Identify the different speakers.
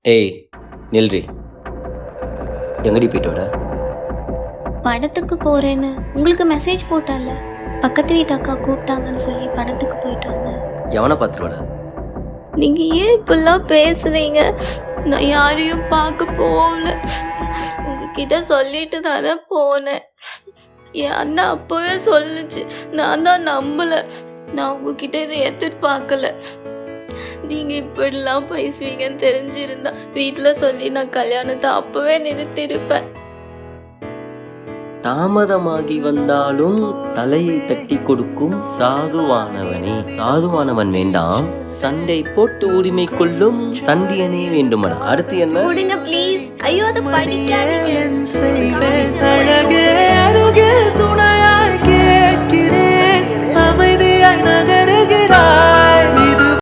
Speaker 1: ஏய் நில்றி, எங்கடி போயிட்டு வர?
Speaker 2: படத்துக்கு போறேன்னு உங்களுக்கு மெசேஜ் போட்டல. பக்கத்து வீட்டு அக்கா கூப்பிட்டாங்கன்னு சொல்லி படத்துக்கு போயிட்டு வந்தேன்.
Speaker 1: எவனை பார்த்துட்டு வர?
Speaker 2: நீங்க ஏன் இப்பெல்லாம் பேசுறீங்க? நான் யாரையும் பார்க்க போகல. உங்ககிட்ட சொல்லிட்டு தானே போனேன். என் அண்ணா அப்பவே சொல்லுச்சு, நான் தான் நம்பல. நான் உங்ககிட்ட இதை எதிர்பார்க்கல. நீங்க இப்படிலாம் பேசுவீங்கன்னு தெரிஞ்சிருந்தா வீட்டுல சொல்லி நான் கல்யாணத்தை அப்பவே நிறுத்திருப்பேன்.
Speaker 1: தாமதமாகி வந்தாலும் தலையை தட்டி கொடுக்கும் சாதுவானவனே. சாதுவானவன் வேண்டாம், சண்டை போட்டு உரிமை கொள்ளும் சண்டியனே வேண்டுமடா. அடுத்து என்ன?
Speaker 2: கொடுங்க ப்ளீஸ். ஐயோ அதை படிக்காதீங்க.
Speaker 3: துணையாய் கேட்கிறேன், அமைதியாய் நகருகிறாய்.